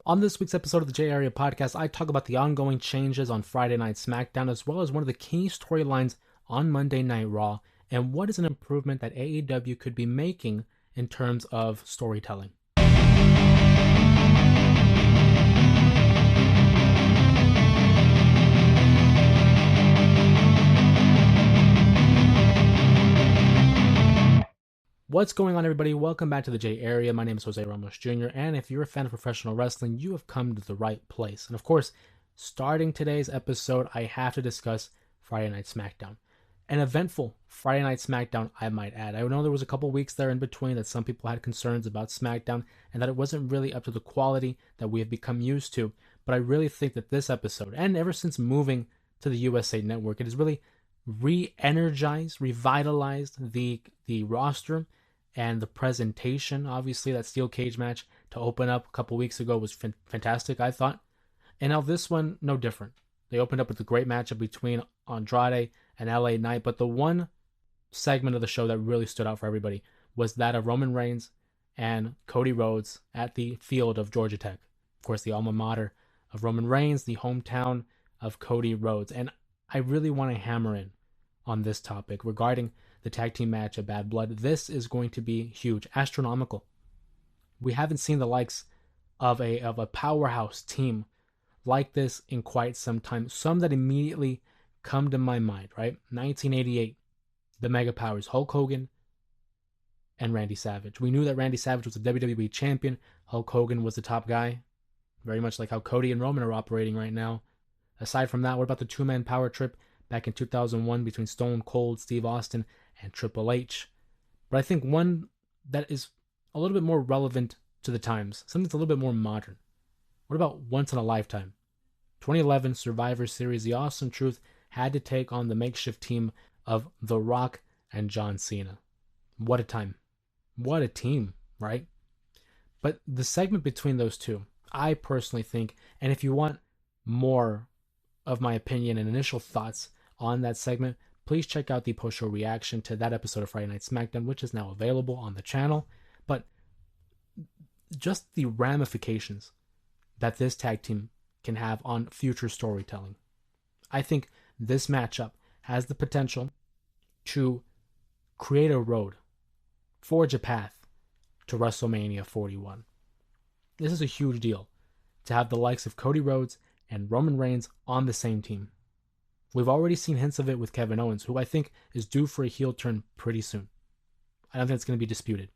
On this week's episode of the J Area Podcast, I talk about the ongoing changes on Friday Night SmackDown, as well as one of the key storylines on Monday Night Raw, and what is an improvement that AEW could be making in terms of storytelling. What's going on, everybody? Welcome back to the J Area. My name is Jose Ramos Jr., and if you're a fan of professional wrestling, you have come to the right place. And of course, starting today's episode, I have to discuss Friday Night SmackDown. An eventful Friday Night SmackDown, I might add. I know there was a couple weeks there in between that some people had concerns about SmackDown and that it wasn't really up to the quality that we have become used to. But I really think that this episode, and ever since moving to the USA Network, it has really re-energized, revitalized the roster and the presentation. Obviously, that steel cage match to open up a couple weeks ago was fantastic, I thought. And now this one, no different. They opened up with a great matchup between Andrade and LA Knight, but the one segment of the show that really stood out for everybody was that of Roman Reigns and Cody Rhodes at the field of Georgia Tech. Of course, the alma mater of Roman Reigns, the hometown of Cody Rhodes. And I really want to hammer in on this topic regarding the tag team match at Bad Blood. This is going to be huge, astronomical. We haven't seen the likes of a powerhouse team like this in quite some time. Some that immediately come to my mind, right? 1988, the Mega Powers, Hulk Hogan and Randy Savage. We knew that Randy Savage was the WWE champion. Hulk Hogan was the top guy, very much like how Cody and Roman are operating right now. Aside from that, what about the two-man power trip back in 2001 between Stone Cold, Steve Austin, and Triple H? But I think one that is a little bit more relevant to the times, something that's a little bit more modern. What about Once in a Lifetime? 2011 Survivor Series, the Awesome Truth had to take on the makeshift team of The Rock and John Cena. What a time. What a team, right? But the segment between those two, I personally think, and if you want more of my opinion and initial thoughts on that segment, please check out the post-show reaction to that episode of Friday Night SmackDown, which is now available on the channel. But just the ramifications that this tag team can have on future storytelling. I think this matchup has the potential to create a road, forge a path to WrestleMania 41. This is a huge deal to have the likes of Cody Rhodes and Roman Reigns on the same team. We've already seen hints of it with Kevin Owens, who I think is due for a heel turn pretty soon. I don't think it's going to be disputed.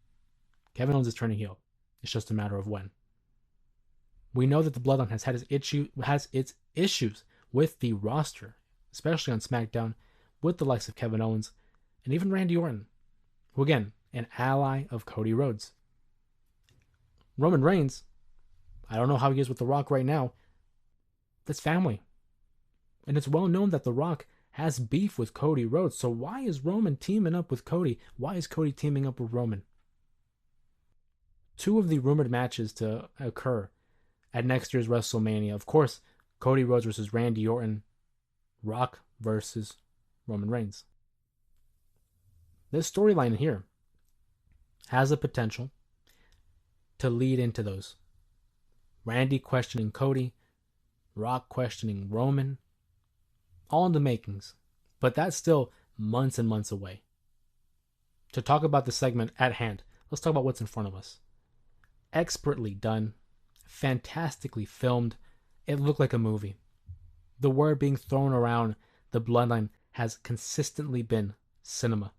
Kevin Owens is turning heel. It's just a matter of when. We know that the Bloodline has its issues with the roster, especially on SmackDown, with the likes of Kevin Owens and even Randy Orton, who again, an ally of Cody Rhodes. Roman Reigns, I don't know how he is with The Rock right now. That's family. And it's well known that The Rock has beef with Cody Rhodes. So why is Roman teaming up with Cody? Why is Cody teaming up with Roman? Two of the rumored matches to occur at next year's WrestleMania. Of course, Cody Rhodes versus Randy Orton. Rock versus Roman Reigns. This storyline here has a potential to lead into those. Randy questioning Cody. Rock questioning Roman. All in the makings. But that's still months and months away. To talk about the segment at hand, let's talk about what's in front of us. Expertly done. Fantastically filmed. It looked like a movie. The word being thrown around the Bloodline has consistently been cinema.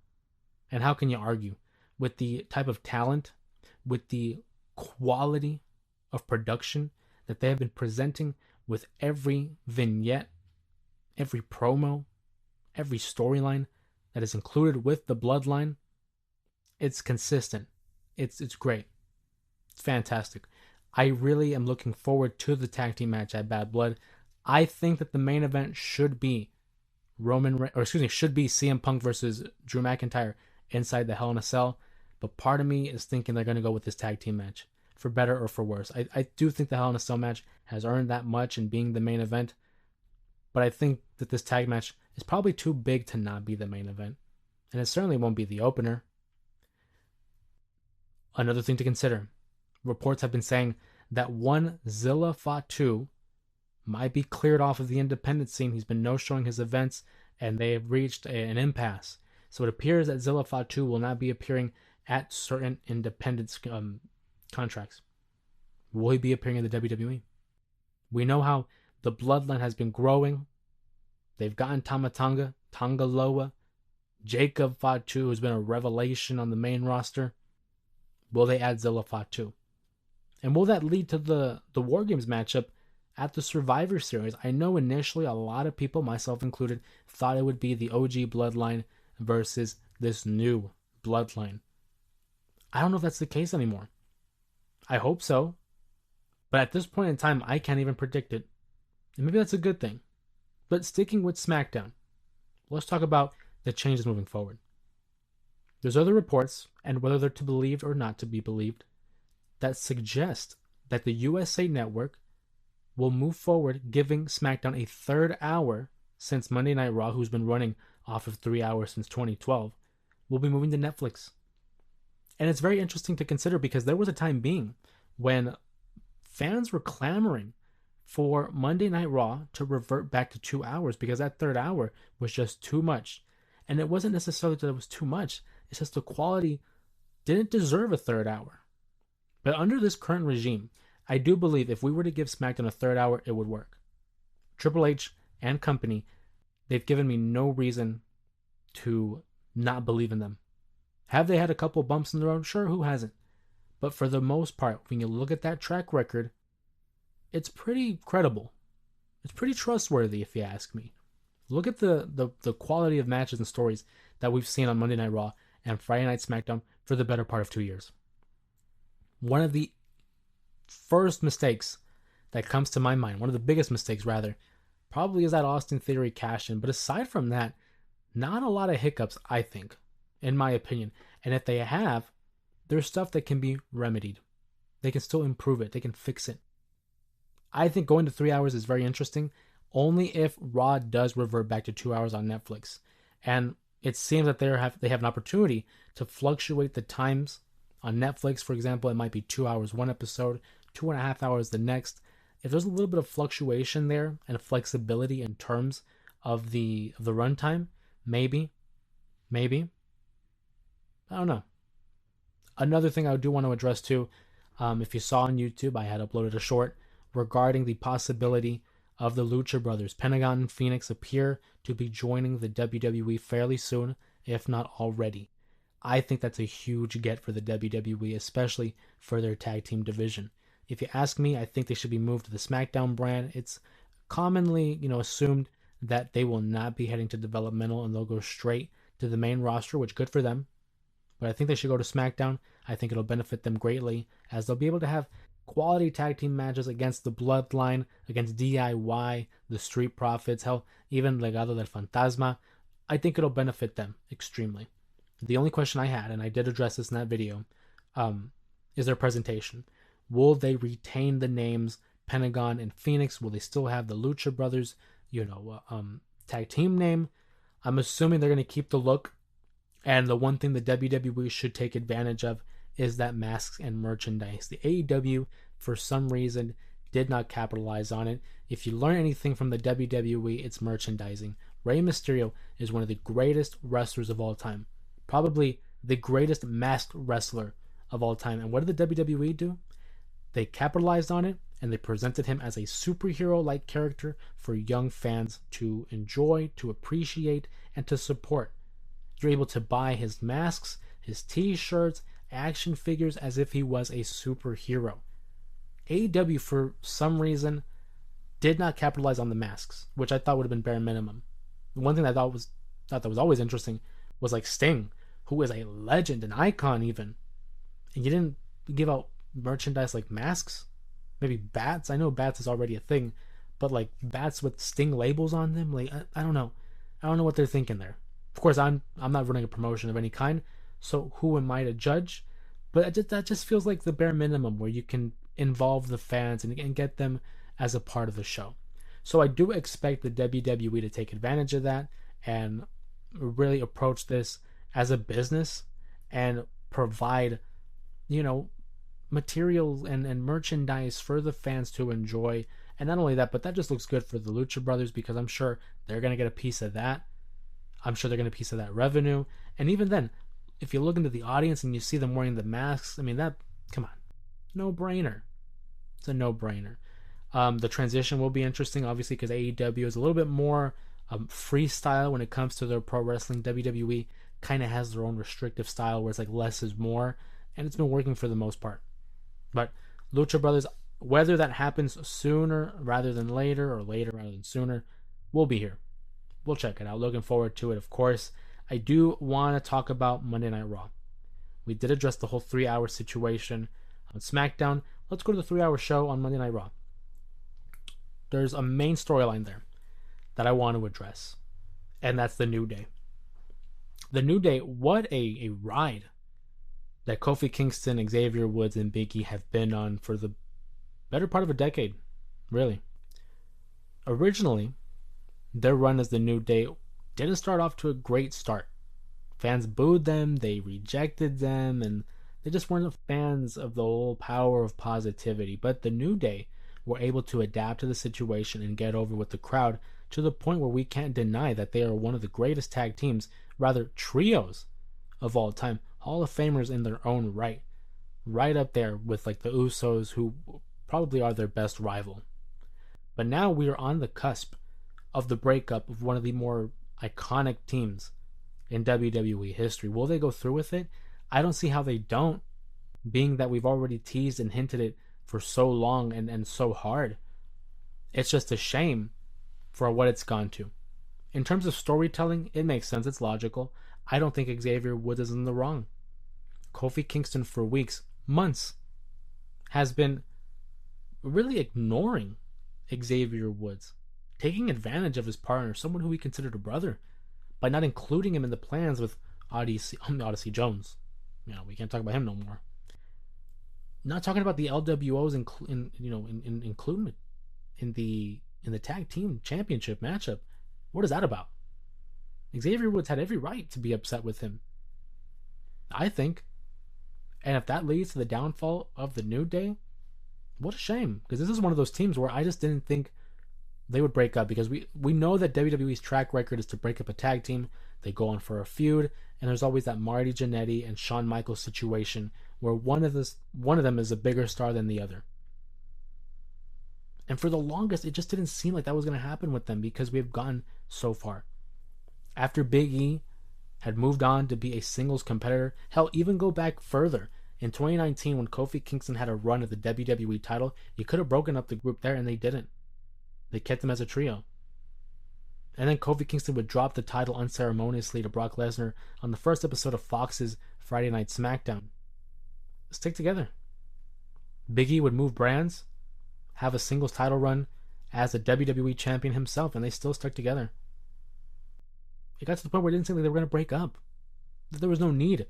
And how can you argue with the type of talent, with the quality of production that they have been presenting with every vignette, every promo, every storyline that is included with the Bloodline? It's consistent. It's great. It's fantastic. I really am looking forward to the tag team match at Bad Blood. I think that the main event should be CM Punk versus Drew McIntyre inside the Hell in a Cell. But part of me is thinking they're going to go with this tag team match, for better or for worse. I do think the Hell in a Cell match has earned that much in being the main event. But I think that this tag match is probably too big to not be the main event. And it certainly won't be the opener. Another thing to consider. Reports have been saying that one Zilla Fatu might be cleared off of the independent scene. He's been no-showing his events, and they have reached an impasse. So it appears that Zilla Fatu will not be appearing at certain independent contracts. Will he be appearing in the WWE? We know how the Bloodline has been growing. They've gotten Tamatanga, Tangaloa, Jacob Fatu, who's been a revelation on the main roster. Will they add Zilla Fatu? And will that lead to the War Games matchup at the Survivor Series? I know initially a lot of people, myself included, thought it would be the OG Bloodline versus this new Bloodline. I don't know if that's the case anymore. I hope so. But at this point in time, I can't even predict it. And maybe that's a good thing. But sticking with SmackDown, let's talk about the changes moving forward. There's other reports, and whether they're to be believed or not to be believed, that suggest that the USA Network will move forward, giving SmackDown a third hour, since Monday Night Raw, who's been running off of 3 hours since 2012, will be moving to Netflix. And it's very interesting to consider because there was a time being when fans were clamoring for Monday Night Raw to revert back to 2 hours because that third hour was just too much. And it wasn't necessarily that it was too much, it's just the quality didn't deserve a third hour. But under this current regime, I do believe if we were to give SmackDown a third hour, it would work. Triple H and company, they've given me no reason to not believe in them. Have they had a couple bumps in the road? Sure, who hasn't? But for the most part, when you look at that track record, it's pretty credible. It's pretty trustworthy, if you ask me. Look at the quality of matches and stories that we've seen on Monday Night Raw and Friday Night SmackDown for the better part of 2 years. One of the first mistakes that comes to my mind, one of the biggest mistakes rather, probably is that Austin Theory cash-in. But aside from that, not a lot of hiccups, I think, in my opinion. And if they have, there's stuff that can be remedied. They can still improve it. They can fix it. I think going to 3 hours is very interesting, only if Raw does revert back to 2 hours on Netflix. And it seems that they have an opportunity to fluctuate the times. On Netflix, for example, it might be 2 hours one episode, 2.5 hours the next. If there's a little bit of fluctuation there and flexibility in terms of the runtime, maybe. I don't know. Another thing I do want to address too, if you saw on YouTube, I had uploaded a short regarding the possibility of the Lucha Brothers. Pentagon and Phoenix appear to be joining the WWE fairly soon, if not already. I think that's a huge get for the WWE, especially for their tag team division. If you ask me, I think they should be moved to the Smackdown brand. It's commonly, assumed that they will not be heading to developmental and they'll go straight to the main roster, which good for them. But I think they should go to SmackDown. I think it'll benefit them greatly as they'll be able to have quality tag team matches against the Bloodline, against DIY, the Street Profits, hell, even Legado del Fantasma. I think it'll benefit them extremely. The only question I had, and I did address this in that video, is their presentation. Will they retain the names Pentagon and Phoenix? Will they still have the Lucha Brothers, tag team name? I'm assuming they're going to keep the look. And the one thing the WWE should take advantage of is that masks and merchandise. The AEW, for some reason, did not capitalize on it. If you learn anything from the WWE, it's merchandising. Rey Mysterio is one of the greatest wrestlers of all time. Probably the greatest masked wrestler of all time. And what did the WWE do? They capitalized on it and they presented him as a superhero-like character for young fans to enjoy, to appreciate, and to support. You're able to buy his masks, his t-shirts, action figures as if he was a superhero. AEW, for some reason, did not capitalize on the masks, which I thought would have been bare minimum. The one thing I thought that was always interesting was like Sting, who is a legend, an icon even. And you didn't give out merchandise like masks? Maybe bats? I know bats is already a thing, but like bats with Sting labels on them? Like, I don't know. I don't know what they're thinking there. Of course, I'm not running a promotion of any kind, so who am I to judge? But that just feels like the bare minimum where you can involve the fans and get them as a part of the show. So I do expect the WWE to take advantage of that and really approach this as a business and provide, material and merchandise for the fans to enjoy. And not only that, but that just looks good for the Lucha Brothers because I'm sure they're going to get a piece of that. I'm sure they're going to get a piece of that revenue. And even then, if you look into the audience and you see them wearing the masks, I mean, that, come on, no brainer. It's a no brainer. The transition will be interesting, obviously, because AEW is a little bit more freestyle when it comes to their pro wrestling. WWE kind of has their own restrictive style where it's like less is more, and it's been working for the most part. But Lucha Brothers, whether that happens sooner rather than later or later rather than sooner, we'll be here. We'll check it out. Looking forward to it, of course. I do want to talk about Monday Night Raw. We did address the whole 3-hour situation on SmackDown. Let's go to the 3-hour show on Monday Night Raw. There's a main storyline there that I want to address, and that's the New Day. The New Day, what a ride that Kofi Kingston, Xavier Woods, and Big E have been on for the better part of a decade, really. Originally, their run as the New Day didn't start off to a great start. Fans booed them, they rejected them, and they just weren't fans of the whole power of positivity. But the New Day were able to adapt to the situation and get over with the crowd to the point where we can't deny that they are one of the greatest tag teams, rather trios of all time. Hall of Famers in their own right. Right up there with like the Usos, who probably are their best rival. But now we are on the cusp of the breakup of one of the more iconic teams in WWE history. Will they go through with it? I don't see how they don't, being that we've already teased and hinted it for so long and so hard. It's just a shame for what it's gone to. In terms of storytelling, it makes sense. It's logical. I don't think Xavier Woods is in the wrong. Kofi Kingston for weeks, months, has been really ignoring Xavier Woods, taking advantage of his partner, someone who he considered a brother, by not including him in the plans with Odyssey Jones. You know, we can't talk about him no more. Not talking about the LWOs including it in the tag team championship matchup. What is that about? Xavier Woods had every right to be upset with him, I think. And if that leads to the downfall of the New Day, what a shame. Because this is one of those teams where I just didn't think they would break up. Because we know that WWE's track record is to break up a tag team. They go on for a feud. And there's always that Marty Jannetty and Shawn Michaels situation where one of them is a bigger star than the other. And for the longest, it just didn't seem like that was going to happen with them because we've gone so far. After Big E had moved on to be a singles competitor, hell, even go back further. In 2019, when Kofi Kingston had a run at the WWE title, you could have broken up the group there, and they didn't. They kept them as a trio. And then Kofi Kingston would drop the title unceremoniously to Brock Lesnar on the first episode of Fox's Friday Night Smackdown. Stick together. Big E would move brands, have a singles title run as the WWE champion himself, and they still stuck together. It got to the point where it didn't seem like they were going to break up. There was no need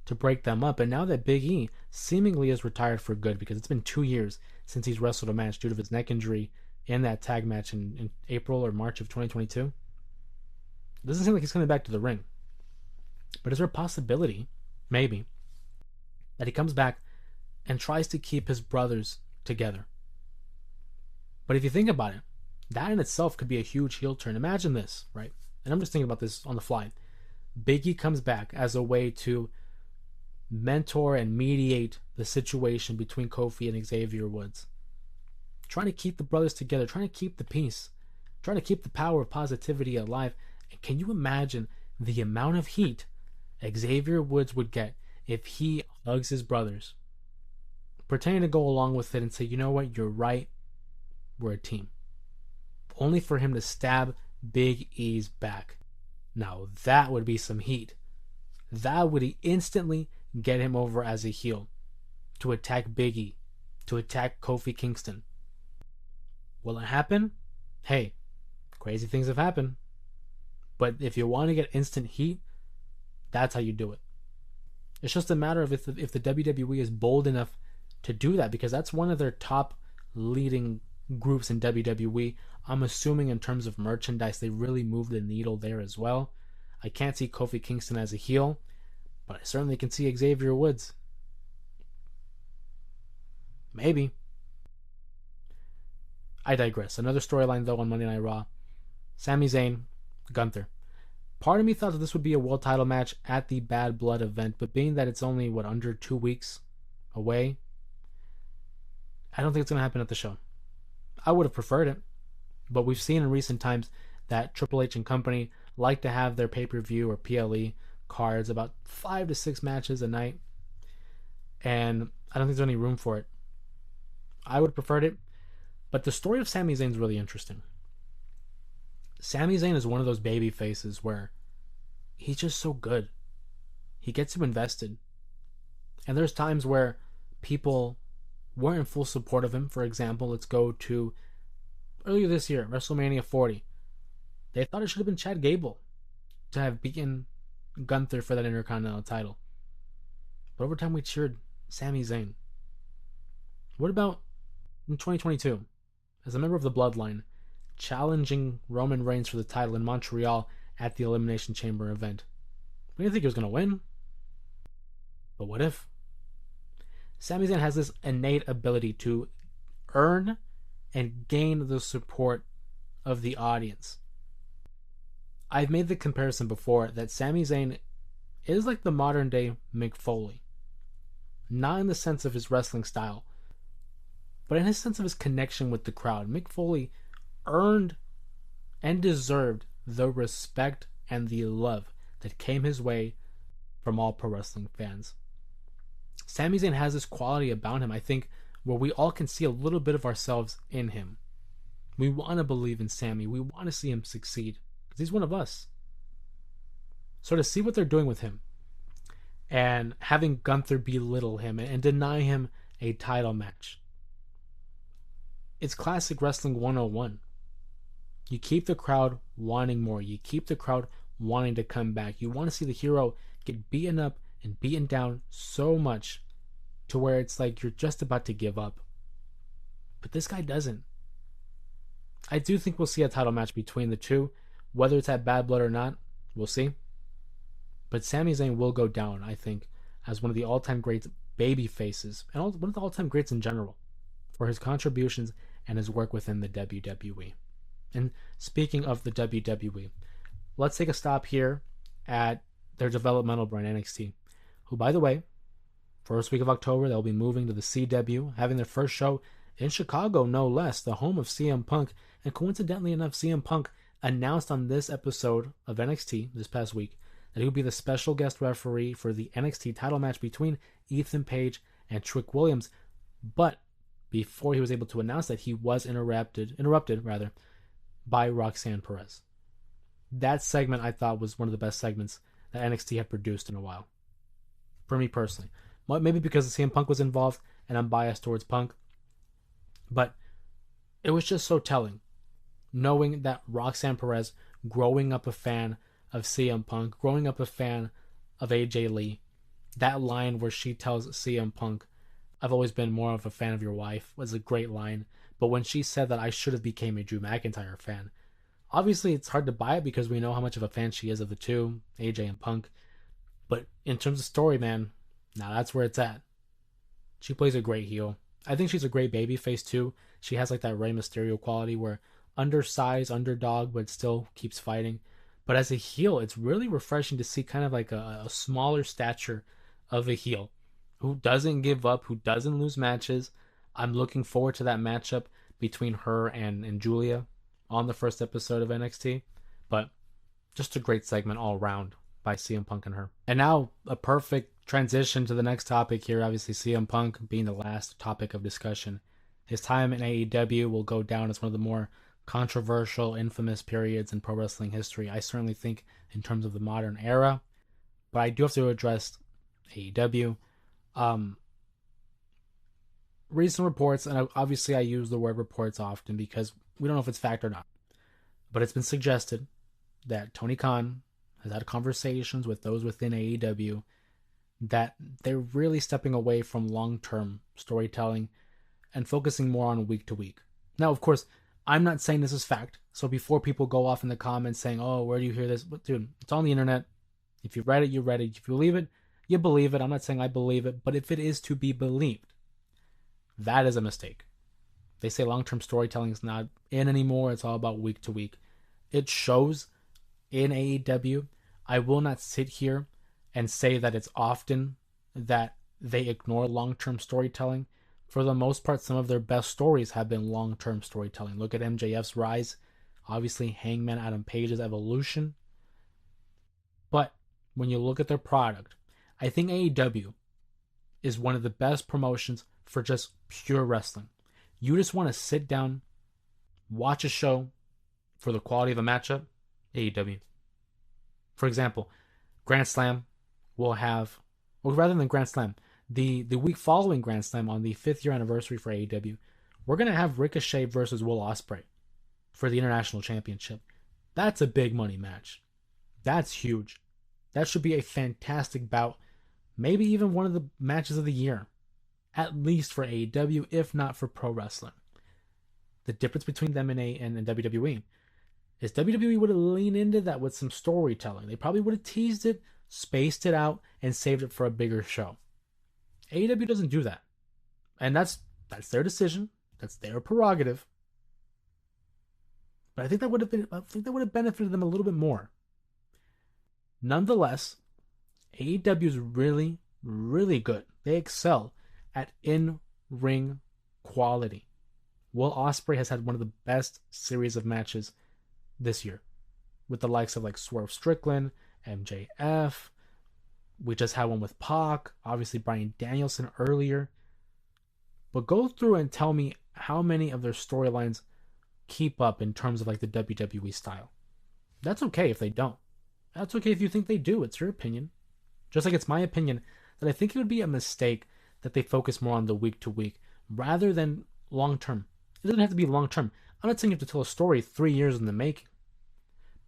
to break them up. And now that Big E seemingly is retired for good, because it's been 2 years since he's wrestled a match due to his neck injury in that tag match in April or March of 2022, it doesn't seem like he's coming back to the ring. But is there a possibility, maybe, that he comes back and tries to keep his brothers together? But if you think about it, that in itself could be a huge heel turn. Imagine this, right? And I'm just thinking about this on the fly. Big E comes back as a way to mentor and mediate the situation between Kofi and Xavier Woods. Trying to keep the brothers together, trying to keep the peace, trying to keep the power of positivity alive. And can you imagine the amount of heat Xavier Woods would get if he hugs his brothers, pretending to go along with it and say, you know what, you're right, we're a team. Only for him to stab Big E's back. Now that would be some heat. That would instantly get him over as a heel to attack Big E, to attack Kofi Kingston. Will it happen? Hey, crazy things have happened. But if you want to get instant heat, that's how you do it. It's just a matter of if the WWE is bold enough to do that, because that's one of their top leading groups in WWE. I'm assuming in terms of merchandise, they really moved the needle there as well. I can't see Kofi Kingston as a heel, but I certainly can see Xavier Woods. Maybe. I digress. Another storyline, though, on Monday Night Raw. Sami Zayn, Gunther. Part of me thought that this would be a world title match at the Bad Blood event, but being that it's only, under 2 weeks away, I don't think it's going to happen at the show. I would have preferred it, but we've seen in recent times that Triple H and company like to have their pay-per-view or PLE cards about 5 to 6 matches a night, and I don't think there's any room for it. I would have preferred it, but the story of Sami Zayn is really interesting. Sami Zayn is one of those baby faces where he's just so good. He gets you invested. And there's times where people weren't in full support of him. For example, let's go to earlier this year, WrestleMania 40. They thought it should have been Chad Gable to have beaten Gunther for that Intercontinental title. But over time we cheered Sami Zayn. What about in 2022? As a member of the Bloodline, challenging Roman Reigns for the title in Montreal at the Elimination Chamber event. We didn't think he was going to win. But what if? Sami Zayn has this innate ability to earn and gain the support of the audience. I've made the comparison before that Sami Zayn is like the modern day Mick Foley. Not in the sense of his wrestling style, but in his sense of his connection with the crowd. Mick Foley earned and deserved the respect and the love that came his way from all pro wrestling fans. Sami Zayn has this quality about him, I think, where we all can see a little bit of ourselves in him. We want to believe in Sami. We want to see him succeed because he's one of us. So to see what they're doing with him and having Gunther belittle him and deny him a title match, it's classic wrestling 101. You keep the crowd wanting more. You keep the crowd wanting to come back. You want to see the hero get beaten up and beaten down so much to where it's like you're just about to give up. But this guy doesn't. I do think we'll see a title match between the two. Whether it's at Bad Blood or not, we'll see. But Sami Zayn will go down, I think, as one of the all-time greats baby faces, and one of the all-time greats in general, for his contributions and his work within the WWE. And speaking of the WWE, let's take a stop here at their developmental brand, NXT, who, by the way, first week of October, they'll be moving to the CW, having their first show in Chicago, no less, the home of CM Punk. And coincidentally enough, CM Punk announced on this episode of NXT this past week that he would be the special guest referee for the NXT title match between Ethan Page and Trick Williams. But before he was able to announce that, he was interrupted by Roxanne Perez. That segment I thought was one of the best segments that NXT had produced in a while. For me personally. Maybe because CM Punk was involved and I'm biased towards Punk. But it was just so telling. Knowing that Roxanne Perez, growing up a fan of CM Punk, growing up a fan of AJ Lee, that line where she tells CM Punk, "I've always been more of a fan of your wife," was a great line. But when she said that I should have became a Drew McIntyre fan, obviously it's hard to buy it because we know how much of a fan she is of the two, AJ and Punk. But in terms of story, man, now that's where it's at. She plays a great heel. I think she's a great babyface too. She has like that Rey Mysterio quality where undersized, underdog, but still keeps fighting. But as a heel, it's really refreshing to see kind of like a smaller stature of a heel who doesn't give up, who doesn't lose matches. I'm looking forward to that matchup between her and Julia on the first episode of NXT. But just a great segment all around by CM Punk and her. And now a perfect transition to the next topic here. Obviously CM Punk being the last topic of discussion. His time in AEW will go down as one of the more controversial, infamous periods in pro wrestling history. I certainly think in terms of the modern era. But I do have to address AEW. Recent reports, and obviously I use the word reports often because we don't know if it's fact or not. But it's been suggested that Tony Khan has had conversations with those within AEW that they're really stepping away from long-term storytelling and focusing more on week to week. Now, of course, I'm not saying this is fact. So before people go off in the comments saying, "Oh, where do you hear this?" But dude, it's on the internet. If you read it, you read it. If you believe it, you believe it. I'm not saying I believe it, but if it is to be believed, That is a mistake. They say long-term storytelling is not in anymore. It's all about week to week. It shows in AEW. I will not sit here and say that it's often that they ignore long-term storytelling. For the most part, some of their best stories have been long-term storytelling. Look at MJF's rise, obviously Hangman Adam Page's evolution. But when you look at their product, I think AEW is one of the best promotions for just pure wrestling. You just want to sit down, watch a show for the quality of a matchup, AEW. For example, Grand Slam will have, or rather than Grand Slam, the week following Grand Slam on the 5th year anniversary for AEW, we're going to have Ricochet versus Will Ospreay for the International Championship. That's a big money match. That's huge. That should be a fantastic bout. Maybe even one of the matches of the year. At least for AEW, if not for pro wrestling. The difference between them and WWE is WWE would have leaned into that with some storytelling. They probably would have teased it, spaced it out, and saved it for a bigger show. AEW doesn't do that. And that's their decision. That's their prerogative. But I think that would have benefited them a little bit more. Nonetheless, AEW is really, really good. They excel at in-ring quality. Will Ospreay has had one of the best series of matches this year, with the likes of like Swerve Strickland, MJF. We just had one with Pac, obviously Bryan Danielson earlier. But go through and tell me how many of their storylines keep up in terms of like the WWE style. That's okay if they don't. That's okay if you think they do. It's your opinion. Just like it's my opinion that I think it would be a mistake that they focus more on the week to week rather than long term. It doesn't have to be long term. I'm not saying you have to tell a story 3 years in the making.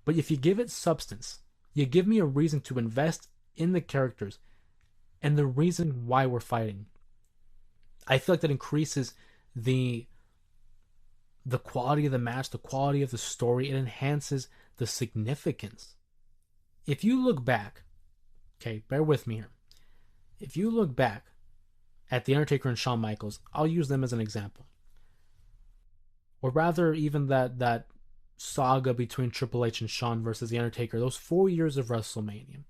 But if you give it substance, you give me a reason to invest in the characters and the reason why we're fighting. I feel like that increases the quality of the match, the quality of the story. It enhances the significance. If you look back, okay, bear with me here. If you look back at The Undertaker and Shawn Michaels, I'll use them as an example. Or rather, even that saga between Triple H and Shawn versus The Undertaker, those 4 years of WrestleMania.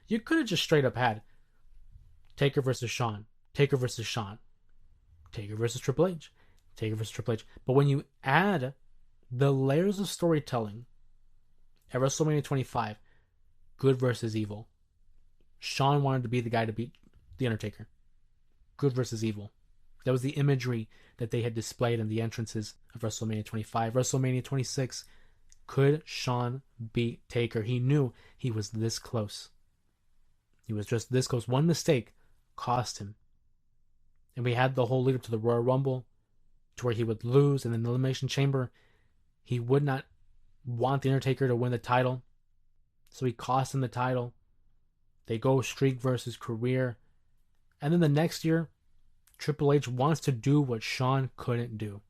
You could have just straight up had Taker versus Shawn, Taker versus Shawn, Taker versus Triple H, Taker versus Triple H. But when you add the layers of storytelling at WrestleMania 25, good versus evil. Shawn wanted to be the guy to beat The Undertaker. Good versus evil. That was the imagery that they had displayed in the entrances of WrestleMania 25. WrestleMania 26, could Shawn beat Taker? He knew he was this close. He was just this close. One mistake cost him. And we had the whole lead up to the Royal Rumble, to where he would lose, and in the Elimination Chamber, he would not want The Undertaker to win the title. So he cost him the title. They go streak versus career. And then the next year, Triple H wants to do what Shawn couldn't do.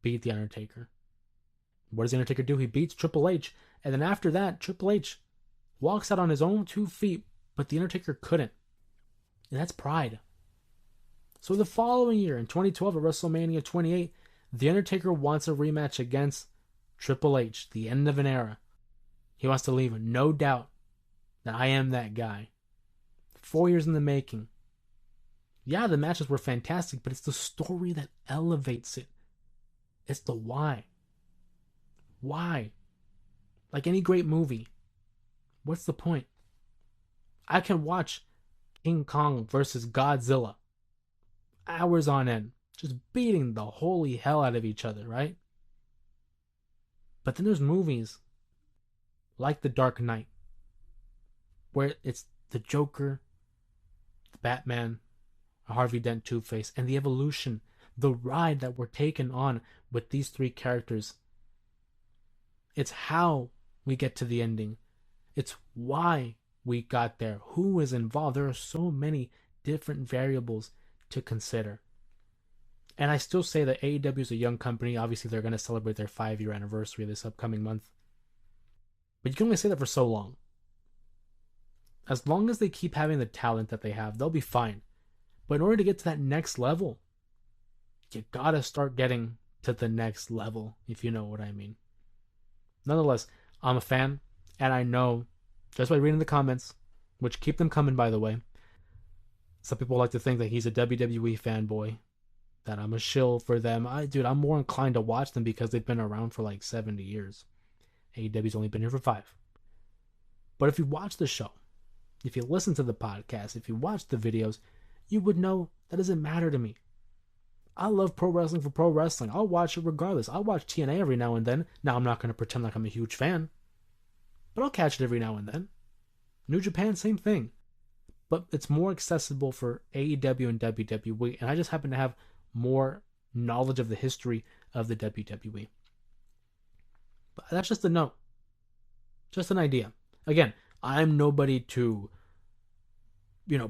Beat The Undertaker. What does The Undertaker do? He beats Triple H. And then after that, Triple H walks out on his own 2 feet, but The Undertaker couldn't. And that's pride. So the following year, in 2012 at WrestleMania 28, The Undertaker wants a rematch against Triple H, the end of an era. He wants to leave no doubt that I am that guy. 4 years in the making. Yeah, the matches were fantastic, but it's the story that elevates it. It's the why. Why? Like any great movie. What's the point? I can watch King Kong versus Godzilla. Hours on end. Just beating the holy hell out of each other, right? But then there's movies like The Dark Knight, where it's the Joker, the Batman, Harvey Dent, Two-Face, and the evolution, the ride that we're taken on with these 3 characters. It's how we get to the ending. It's why we got there. Who is involved? There are so many different variables to consider. And I still say that AEW is a young company. Obviously, they're going to celebrate their 5-year anniversary this upcoming month. But you can only say that for so long. As long as they keep having the talent that they have, they'll be fine. But in order to get to that next level, you gotta start getting to the next level, if you know what I mean. Nonetheless, I'm a fan, and I know just by reading the comments, which keep them coming, by the way. Some people like to think that he's a WWE fanboy, that I'm a shill for them. I'm more inclined to watch them because they've been around for like 70 years. AEW's only been here for 5. But if you watch the show, if you listen to the podcast, if you watch the videos, you would know that doesn't matter to me. I love pro wrestling for pro wrestling. I'll watch it regardless. I'll watch TNA every now and then. Now, I'm not going to pretend like I'm a huge fan, but I'll catch it every now and then. New Japan, same thing. But it's more accessible for AEW and WWE, and I just happen to have more knowledge of the history of the WWE. But that's just a note. Just an idea. Again, I'm nobody to,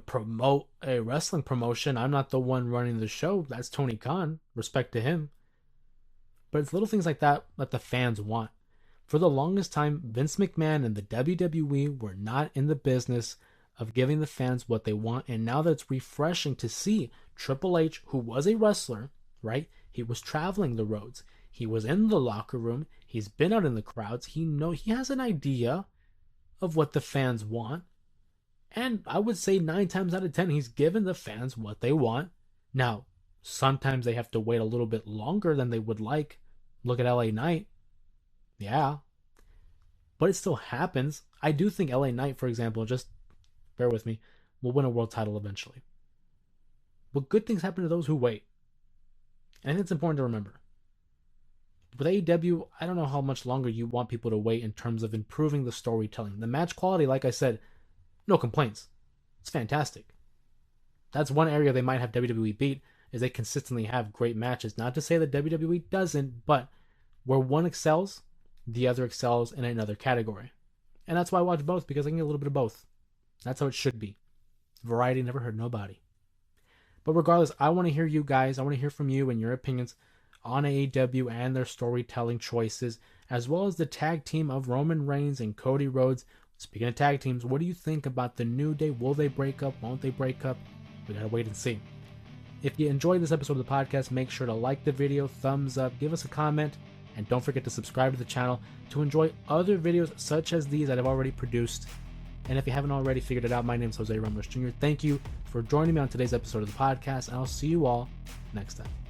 promote a wrestling promotion. I'm not the one running the show. That's Tony Khan. Respect to him. But it's little things like that that the fans want. For the longest time, Vince McMahon and the WWE were not in the business of giving the fans what they want. And now that it's refreshing to see Triple H, who was a wrestler, right? He was traveling the roads. He was in the locker room. He's been out in the crowds. He has an idea of what the fans want. And I would say 9 times out of 10, he's given the fans what they want. Now, sometimes they have to wait a little bit longer than they would like. Look at LA Knight. Yeah. But it still happens. I do think LA Knight, for example, just bear with me, will win a world title eventually. But good things happen to those who wait. And I think it's important to remember. With AEW, I don't know how much longer you want people to wait in terms of improving the storytelling. The match quality, like I said, no complaints. It's fantastic. That's one area they might have WWE beat, is they consistently have great matches. Not to say that WWE doesn't, but where one excels, the other excels in another category. And that's why I watch both, because I can get a little bit of both. That's how it should be. Variety never hurt nobody. But regardless, I want to hear you guys. I want to hear from you and your opinions on AEW and their storytelling choices, as well as the tag team of Roman Reigns and Cody Rhodes. Speaking of tag teams, what do you think about the New Day? Will they break up? Won't they break up? We gotta wait and see. If you enjoyed this episode of the podcast, make sure to like the video, thumbs up, give us a comment, and don't forget to subscribe to the channel to enjoy other videos such as these that I've already produced. And if you haven't already figured it out, my name is Jose Ramos Jr. Thank you for joining me on today's episode of the podcast, and I'll see you all next time.